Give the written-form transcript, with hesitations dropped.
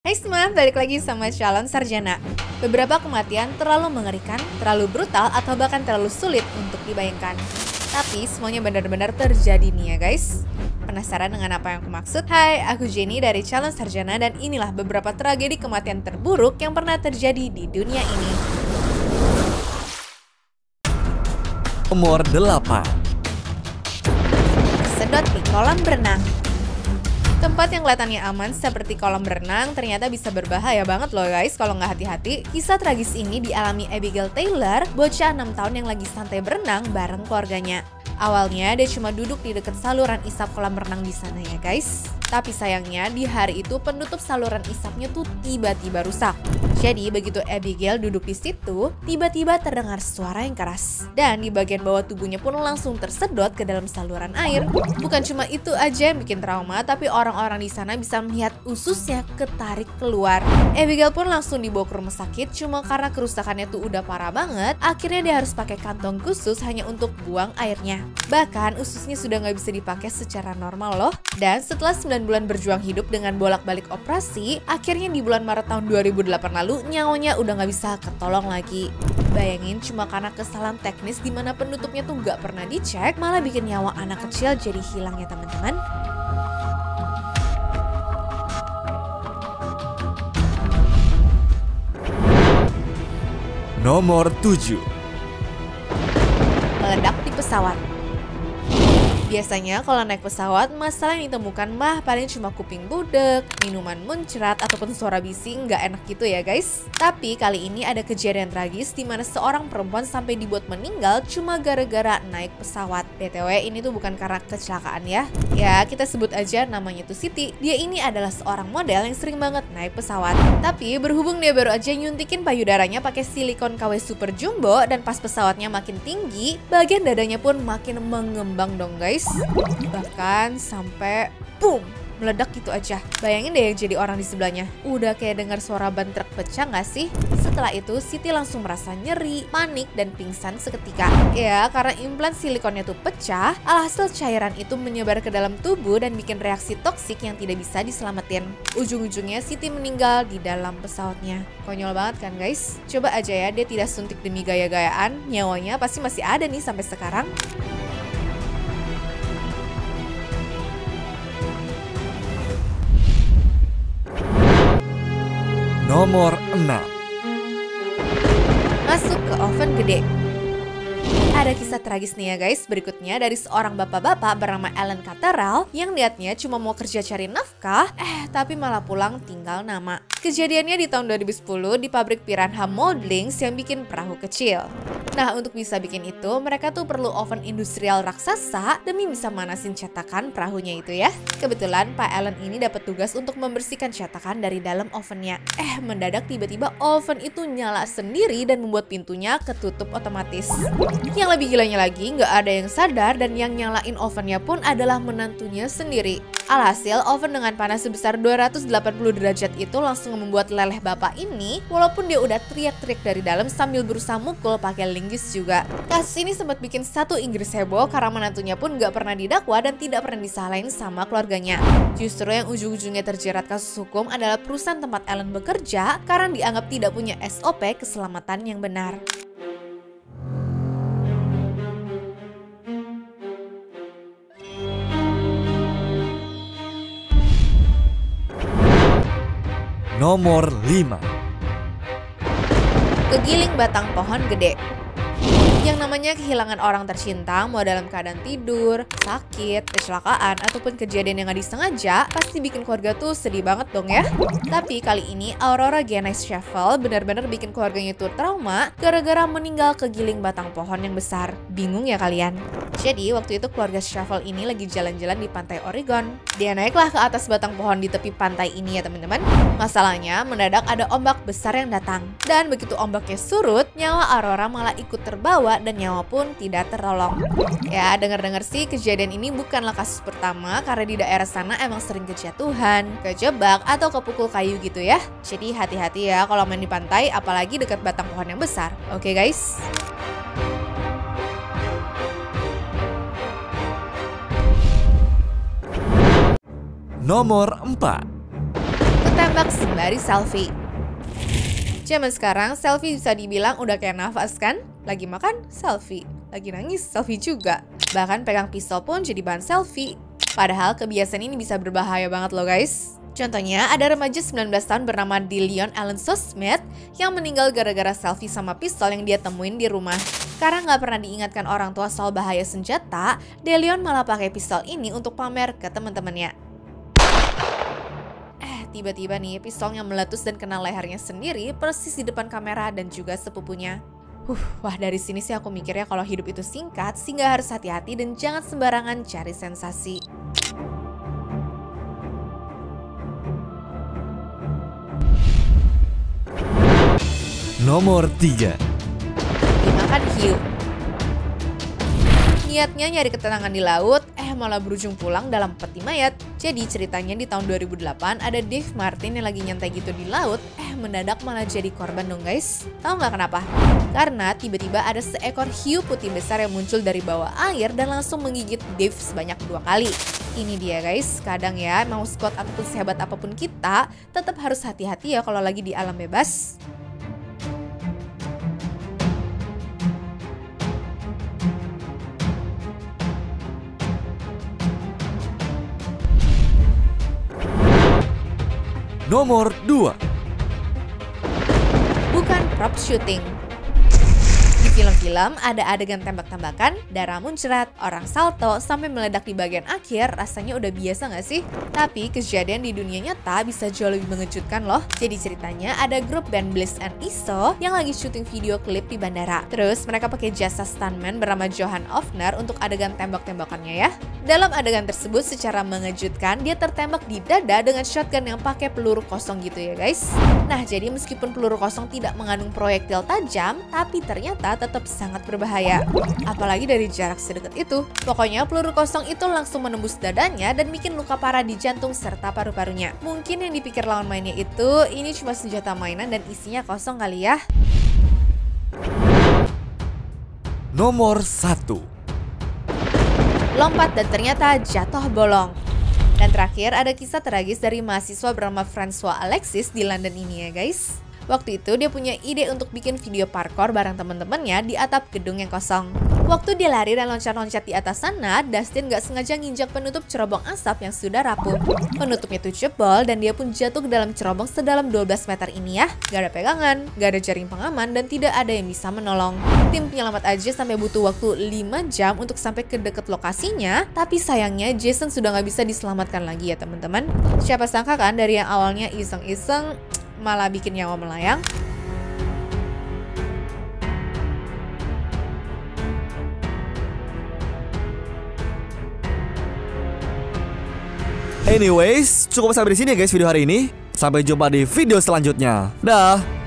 Hai semua, balik lagi sama Calon Sarjana. Beberapa kematian terlalu mengerikan, terlalu brutal, atau bahkan terlalu sulit untuk dibayangkan. Tapi semuanya benar-benar terjadi nih ya guys. Penasaran dengan apa yang aku maksud? Hai, aku Jenny dari Calon Sarjana dan inilah beberapa tragedi kematian terburuk yang pernah terjadi di dunia ini. Nomor 8. Sedot di kolam berenang. Tempat yang kelihatannya aman seperti kolam berenang ternyata bisa berbahaya banget loh guys kalau nggak hati-hati. Kisah tragis ini dialami Abigail Taylor, bocah 6 tahun yang lagi santai berenang bareng keluarganya. Awalnya dia cuma duduk di dekat saluran isap kolam renang di sana ya guys. Tapi sayangnya di hari itu penutup saluran isapnya tuh tiba-tiba rusak. Jadi begitu Abigail duduk di situ, tiba-tiba terdengar suara yang keras. Dan di bagian bawah tubuhnya pun langsung tersedot ke dalam saluran air. Bukan cuma itu aja yang bikin trauma, tapi orang-orang di sana bisa melihat ususnya ketarik keluar. Abigail pun langsung dibawa ke rumah sakit, cuma karena kerusakannya tuh udah parah banget, akhirnya dia harus pakai kantong khusus hanya untuk buang airnya. Bahkan ususnya sudah nggak bisa dipakai secara normal loh. Dan setelah 9 bulan berjuang hidup dengan bolak-balik operasi, akhirnya di bulan Maret tahun 2008 lalu nyawanya udah nggak bisa ketolong lagi. Bayangin cuma karena kesalahan teknis di mana penutupnya tuh nggak pernah dicek, malah bikin nyawa anak kecil jadi hilang ya teman-teman. Nomor 7. Meledak di pesawat. Biasanya kalau naik pesawat, masalah yang ditemukan mah paling cuma kuping budek, minuman muncrat, ataupun suara bising nggak enak gitu ya guys. Tapi kali ini ada kejadian tragis di mana seorang perempuan sampai dibuat meninggal cuma gara-gara naik pesawat. BTW ini tuh bukan karena kecelakaan ya. Ya kita sebut aja namanya tuh Siti. Dia ini adalah seorang model yang sering banget naik pesawat. Tapi berhubung dia baru aja nyuntikin payudaranya pakai silikon KW super jumbo dan pas pesawatnya makin tinggi, bagian dadanya pun makin mengembang dong guys. Bahkan sampai boom, meledak gitu aja. Bayangin deh yang jadi orang di sebelahnya. Udah kayak dengar suara ban truk pecah gak sih? Setelah itu Siti langsung merasa nyeri, panik, dan pingsan seketika. Ya karena implan silikonnya tuh pecah, alhasil cairan itu menyebar ke dalam tubuh dan bikin reaksi toksik yang tidak bisa diselamatin. Ujung-ujungnya Siti meninggal di dalam pesawatnya. Konyol banget kan guys? Coba aja ya dia tidak suntik demi gaya-gayaan, nyawanya pasti masih ada nih sampai sekarang. Nomor 6. Masuk ke oven gede. Ada kisah tragis nih ya guys, berikutnya dari seorang bapak-bapak bernama Alan Catterall yang niatnya cuma mau kerja cari nafkah, tapi malah pulang tinggal nama. Kejadiannya di tahun 2010 di pabrik Piranha Moldings yang bikin perahu kecil. Nah untuk bisa bikin itu, mereka tuh perlu oven industrial raksasa demi bisa manasin cetakan perahunya itu ya. Kebetulan Pak Alan ini dapat tugas untuk membersihkan cetakan dari dalam ovennya. Mendadak tiba-tiba oven itu nyala sendiri dan membuat pintunya ketutup otomatis. Yang lebih gilanya lagi, nggak ada yang sadar dan yang nyalain ovennya pun adalah menantunya sendiri. Alhasil, oven dengan panas sebesar 280 derajat itu langsung membuat leleh bapak ini, walaupun dia udah teriak-teriak dari dalam sambil berusaha mukul pakai linggis juga. Kasus ini sempat bikin satu Inggris heboh karena menantunya pun nggak pernah didakwa dan tidak pernah disalahin sama keluarganya. Justru yang ujung-ujungnya terjerat kasus hukum adalah perusahaan tempat Ellen bekerja karena dianggap tidak punya SOP keselamatan yang benar. Nomor 5. Kegiling batang pohon gede. Yang namanya kehilangan orang tercinta, mau dalam keadaan tidur, sakit, kecelakaan, ataupun kejadian yang gak disengaja, pasti bikin keluarga tuh sedih banget dong ya. Tapi kali ini Aurora Gaines Sheffield benar-benar bikin keluarganya tuh trauma gara-gara meninggal kegiling batang pohon yang besar. Bingung ya kalian? Jadi waktu itu keluarga Sheffield ini lagi jalan-jalan di pantai Oregon. Dia naiklah ke atas batang pohon di tepi pantai ini ya teman-teman. Masalahnya mendadak ada ombak besar yang datang. Dan begitu ombaknya surut, nyawa Aurora malah ikut terbawa dan nyawa pun tidak tertolong. Ya dengar-dengar sih kejadian ini bukanlah kasus pertama karena di daerah sana emang sering kejatuhan, kejebak, atau kepukul kayu gitu ya. Jadi hati-hati ya kalau main di pantai apalagi dekat batang pohon yang besar. Oke guys? Nomor 4. tembak sembari selfie. Zaman sekarang selfie bisa dibilang udah kayak nafas kan? Lagi makan, selfie. Lagi nangis, selfie juga. Bahkan pegang pistol pun jadi bahan selfie. Padahal kebiasaan ini bisa berbahaya banget loh guys. Contohnya ada remaja 19 tahun bernama DeLeon Alonso Smith yang meninggal gara-gara selfie sama pistol yang dia temuin di rumah. Karena nggak pernah diingatkan orang tua soal bahaya senjata, DeLeon malah pakai pistol ini untuk pamer ke teman-temannya. Tiba-tiba nih pistolnya meletus dan kena lehernya sendiri persis di depan kamera dan juga sepupunya. Wah dari sini sih aku mikirnya kalau hidup itu singkat, sehingga harus hati-hati dan jangan sembarangan cari sensasi. Nomor 3. Dimakan hiu. Niatnya nyari ketenangan di laut, malah berujung pulang dalam peti mayat. Jadi ceritanya di tahun 2008 ada Dave Martin yang lagi nyantai gitu di laut, mendadak malah jadi korban dong guys. Tahu nggak kenapa? Karena tiba-tiba ada seekor hiu putih besar yang muncul dari bawah air dan langsung menggigit Dave sebanyak 2 kali. Ini dia guys, kadang ya mau squat ataupun sehebat apapun kita, tetap harus hati-hati ya kalau lagi di alam bebas. Nomor 2. Bukan prop shooting. Di film-film ada adegan tembak-tembakan, darah muncrat, orang salto, sampai meledak di bagian akhir, rasanya udah biasa gak sih? Tapi kejadian di dunia nyata bisa jauh lebih mengejutkan loh. Jadi ceritanya ada grup band Bliss and Iso yang lagi syuting video klip di bandara. Terus mereka pakai jasa stuntman bernama Johan Ofner untuk adegan tembak-tembakannya ya. Dalam adegan tersebut secara mengejutkan dia tertembak di dada dengan shotgun yang pakai peluru kosong gitu ya guys. Nah jadi meskipun peluru kosong tidak mengandung proyektil tajam, tapi ternyata tetap sangat berbahaya. Apalagi dari jarak sedekat itu. Pokoknya peluru kosong itu langsung menembus dadanya dan bikin luka parah di jantung serta paru-parunya. Mungkin yang dipikir lawan mainnya itu ini cuma senjata mainan dan isinya kosong kali ya. Nomor 1. Lompat dan ternyata jatuh bolong. Dan terakhir ada kisah tragis dari mahasiswa bernama François Alexis di London ini ya guys. Waktu itu dia punya ide untuk bikin video parkour bareng teman-temannya di atap gedung yang kosong. Waktu dia lari dan loncat-loncat di atas sana, Dustin gak sengaja nginjak penutup cerobong asap yang sudah rapuh. Penutupnya tuh jebol dan dia pun jatuh ke dalam cerobong sedalam 12 meter ini ya. Gak ada pegangan, gak ada jaring pengaman, dan tidak ada yang bisa menolong. Tim penyelamat aja sampai butuh waktu 5 jam untuk sampai ke dekat lokasinya, tapi sayangnya Jason sudah gak bisa diselamatkan lagi ya teman-teman. Siapa sangka kan dari yang awalnya iseng-iseng malah bikin nyawa melayang. Anyways, cukup sampai di sini ya guys video hari ini. Sampai jumpa di video selanjutnya. Dah.